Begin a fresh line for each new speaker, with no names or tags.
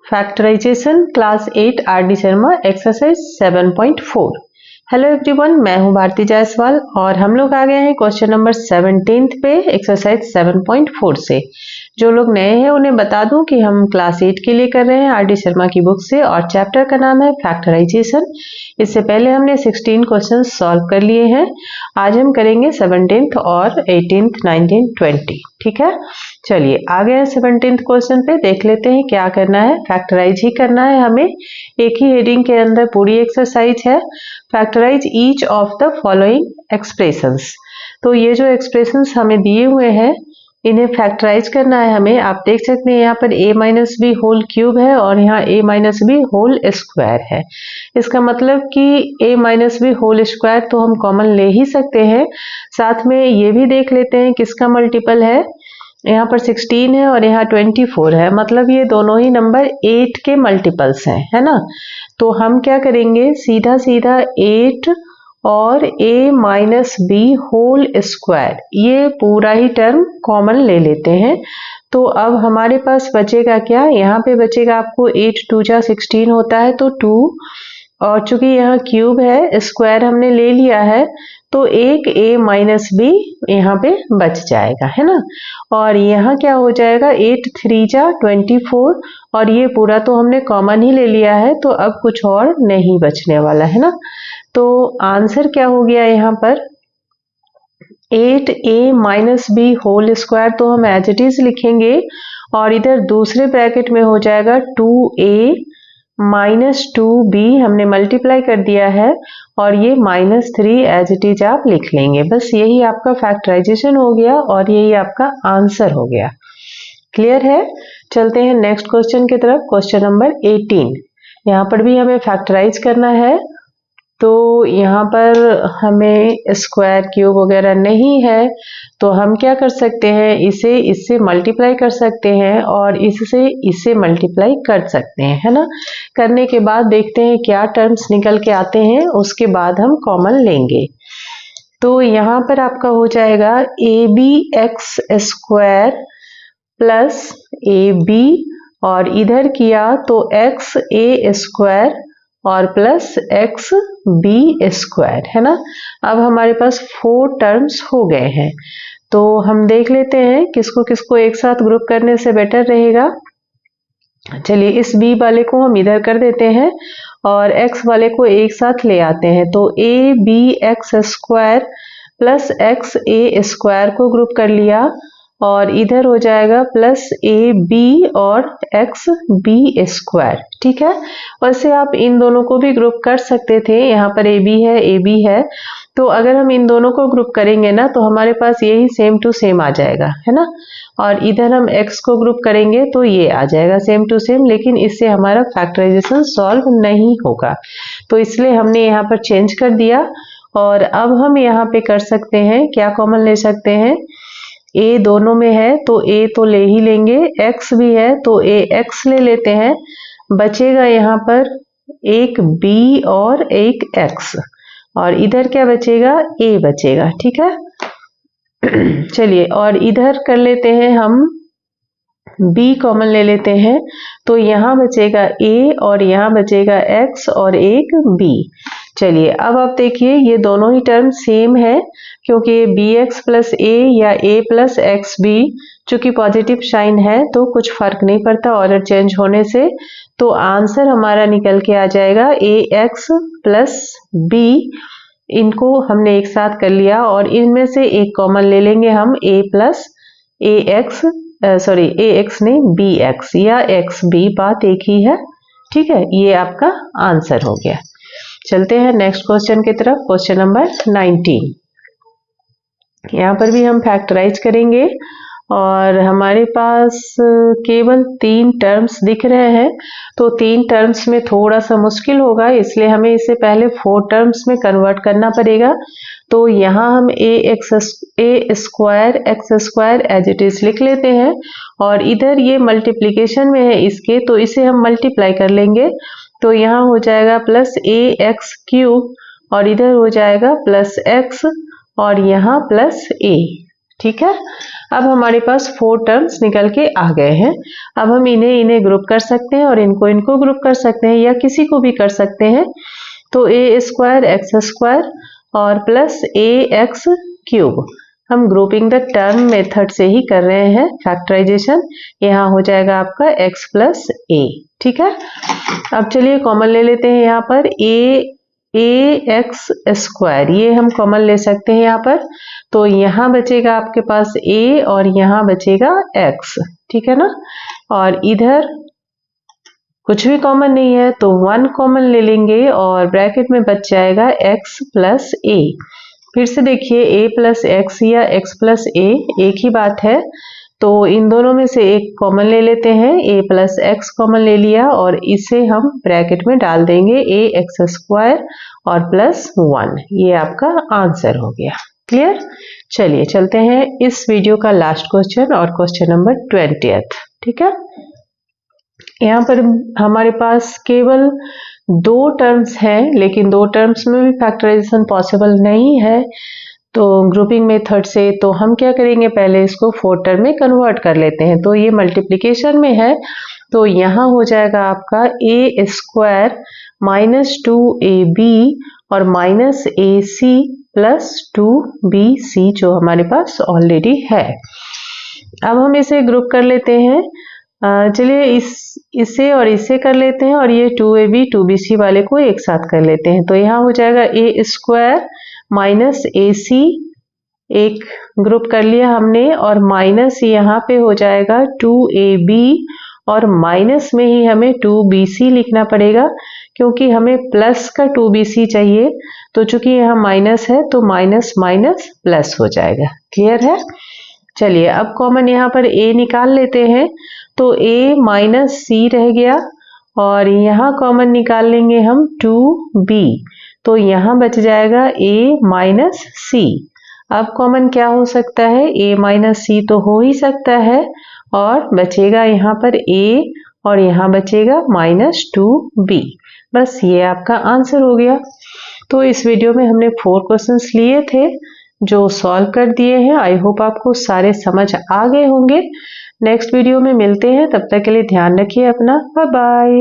Factorisation class 8 R D. Sharma exercise 7.4। Hello everyone, मैं हूं भारती जायसवाल और हम लोग आ गए हैं क्वेश्चन नंबर 17 पे एक्सरसाइज 7.4 से। जो लोग नए हैं उन्हें बता दूं कि हम क्लास 8 के लिए कर रहे हैं आर.डी. शर्मा की बुक से और चैप्टर का नाम है फैक्टराइजेशन। इससे पहले हमने 16 क्वेश्चन सॉल्व कर लिए हैं। आज हम करेंगे 17th और 18th, 19th, 20। ठीक है, चलिए आगे हैं 17th क्वेश्चन पे। देख लेते हैं क्या करना है। फैक्टराइज ही करना है हमें। एक ही हेडिंग के अंदर पूरी एक्सरसाइज है। Factorize each of the following expressions. तो ये जो एक्सप्रेशंस हमें दिए हुए हैं इन्हें फैक्टराइज करना है हमें। आप देख सकते हैं यहाँ पर a minus B whole cube है और यहाँ a minus B whole square है। इसका मतलब कि a minus B whole square तो हम कॉमन ले ही सकते हैं। साथ में ये भी देख लेते हैं किसका मल्टीपल है। यहाँ पर 16 है और यहाँ 24 है, मतलब ये दोनों ही नंबर 8 के मल्टीपल्स हैं, है ना। तो हम क्या करेंगे, सीधा सीधा 8 और a minus B whole square ये पूरा ही टर्म कॉमन ले लेते हैं। तो अब हमारे पास बचेगा क्या, यहाँ पे बचेगा आपको 8 2 जा 16 होता है तो 2, और चूंकि यहाँ क्यूब है स्क्वायर हमने ले लिया है तो एक a माइनस बी यहाँ पे बच जाएगा, है ना। और यहाँ क्या हो जाएगा 8 3 जा 24 और ये पूरा तो हमने कॉमन ही ले लिया है तो अब कुछ और नहीं बचने वाला, है ना। तो आंसर क्या हो गया यहाँ पर 8a minus B whole square तो हम एज इट इज लिखेंगे और इधर दूसरे ब्रैकेट में हो जाएगा 2a माइनस 2b हमने मल्टीप्लाई कर दिया है और ये -3 एज इट इज आप लिख लेंगे। बस यही आपका फैक्टराइजेशन हो गया और यही आपका आंसर हो गया। क्लियर है। चलते हैं नेक्स्ट क्वेश्चन की तरफ। Question number 18। यहाँ पर भी हमें फैक्टराइज करना है। तो यहाँ पर हमें स्क्वायर क्यूब वगैरह नहीं है तो हम क्या कर सकते हैं, इसे इससे मल्टीप्लाई कर सकते हैं और इससे मल्टीप्लाई कर सकते हैं, है ना। करने के बाद देखते हैं क्या टर्म्स निकल के आते हैं, उसके बाद हम कॉमन लेंगे। तो यहाँ पर आपका हो जाएगा abx स्क्वायर प्लस ab और इधर किया तो xa स्क्वायर और प्लस एक्स बी स्क्वायर, है ना। अब हमारे पास 4 टर्म्स हो गए हैं तो हम देख लेते हैं किसको किसको एक साथ ग्रुप करने से बेटर रहेगा। चलिए इस b वाले को हम इधर कर देते हैं और x वाले को एक साथ ले आते हैं। तो a b x square plus x A square को ग्रुप कर लिया और इधर हो जाएगा प्लस ए बी और एक्स बी स्क्वायर। ठीक है, वैसे आप इन दोनों को भी ग्रुप कर सकते थे। यहाँ पर ए बी है तो अगर हम इन दोनों को ग्रुप करेंगे ना तो हमारे पास यही सेम टू सेम आ जाएगा, है ना। और इधर हम x को ग्रुप करेंगे तो ये आ जाएगा सेम टू सेम, लेकिन इससे हमारा फैक्टराइजेशन सॉल्व नहीं होगा तो इसलिए हमने यहाँ पर चेंज कर दिया। और अब हम यहाँ पे कर सकते हैं, क्या कॉमन ले सकते हैं, a दोनों में है तो a तो ले ही लेंगे, x भी है तो a x ले लेते हैं। बचेगा यहाँ पर एक b और एक x और इधर क्या बचेगा, a बचेगा। ठीक है चलिए और इधर कर लेते हैं हम b कॉमन ले लेते हैं तो यहाँ बचेगा a और यहाँ बचेगा x और एक b। चलिए अब आप देखिए ये दोनों ही टर्म सेम है क्योंकि bx प्लस a या a प्लस एक्स बी चूंकि पॉजिटिव साइन है तो कुछ फर्क नहीं पड़ता ऑर्डर चेंज होने से। तो आंसर हमारा निकल के आ जाएगा ax प्लस b। इनको हमने एक साथ कर लिया और इनमें से एक कॉमन ले लेंगे हम a प्लस ax नहीं bx या xb, बात एक ही है। ठीक है, ये आपका आंसर हो गया। चलते हैं नेक्स्ट क्वेश्चन की तरफ। Question number 19। यहाँ पर भी हम फैक्टराइज करेंगे और हमारे पास केवल 3 टर्म्स दिख रहे हैं तो 3 टर्म्स में थोड़ा सा मुश्किल होगा, इसलिए हमें इसे पहले 4 टर्म्स में कन्वर्ट करना पड़ेगा। तो यहाँ हम a square X square as it is लिख लेते हैं और इधर ये मल्टीप्लीकेशन में है इसके तो इसे हम मल्टीप्लाई कर लेंगे। तो यहाँ हो जाएगा प्लस ए एक्स क्यूब और इधर हो जाएगा प्लस एक्स और यहाँ प्लस a। ठीक है। अब हमारे पास 4 टर्म्स निकल के आ गए हैं। अब हम इन्हें ग्रुप कर सकते हैं और इनको ग्रुप कर सकते हैं या किसी को भी कर सकते हैं। तो ए स्क्वायर एक्स स्क्वायर और प्लस ए एक्स क्यूब, हम ग्रुपिंग द टर्म मेथड से ही कर रहे हैं फैक्टराइजेशन। यहाँ हो जाएगा आपका x प्लस ए, ठीक है। अब चलिए कॉमन ले लेते हैं यहाँ पर ए एक्स स्क्वायर, ये हम कॉमन ले सकते हैं यहाँ पर। तो यहाँ बचेगा आपके पास a और यहाँ बचेगा x, ठीक है ना। और इधर कुछ भी कॉमन नहीं है तो 1 कॉमन ले लेंगे और ब्रैकेट में बच जाएगा x प्लस ए। फिर से देखिए a प्लस एक्स या x प्लस ए एक ही बात है, तो इन दोनों में से एक कॉमन ले लेते हैं। a प्लस एक्स कॉमन ले लिया और इसे हम ब्रैकेट में डाल देंगे a एक्स स्क्वायर और प्लस 1, ये आपका आंसर हो गया। क्लियर। चलिए चलते हैं इस वीडियो का लास्ट क्वेश्चन और क्वेश्चन नंबर 20th, ठीक है। यहाँ पर हमारे पास केवल 2 टर्म्स हैं, लेकिन 2 टर्म्स में भी फैक्टराइजेशन पॉसिबल नहीं है तो ग्रुपिंग मेथड से। तो हम क्या करेंगे, पहले इसको 4 टर्म में कन्वर्ट कर लेते हैं। तो ये मल्टीप्लिकेशन में है, तो यहाँ हो जाएगा आपका ए स्क्वायर माइनस 2ab और माइनस ac प्लस 2bc जो हमारे पास ऑलरेडी है। अब हम इसे ग्रुप कर लेते हैं। चलिए इसे और इसे कर लेते हैं और ये 2ab 2bc वाले को एक साथ कर लेते हैं। तो यहाँ हो जाएगा ए स्क्वायर माइनस ac, एक ग्रुप कर लिया हमने, और माइनस यहाँ पे हो जाएगा 2ab और माइनस में ही हमें 2bc लिखना पड़ेगा क्योंकि हमें प्लस का 2bc चाहिए। तो चूंकि यहाँ माइनस है तो माइनस माइनस प्लस हो जाएगा। क्लियर है। चलिए अब कॉमन यहाँ पर a निकाल लेते हैं, तो a माइनस c रह गया और यहाँ कॉमन निकाल लेंगे हम 2b, तो यहाँ बच जाएगा a माइनस c। अब कॉमन क्या हो सकता है, a माइनस c तो हो ही सकता है और बचेगा यहाँ पर a और यहाँ बचेगा माइनस 2b। बस ये आपका आंसर हो गया। तो इस वीडियो में हमने 4 क्वेश्चंस लिए थे जो सॉल्व कर दिए हैं। आई होप आपको सारे समझ आ गए होंगे। नेक्स्ट वीडियो में मिलते हैं, तब तक के लिए ध्यान रखिए अपना। Bye bye.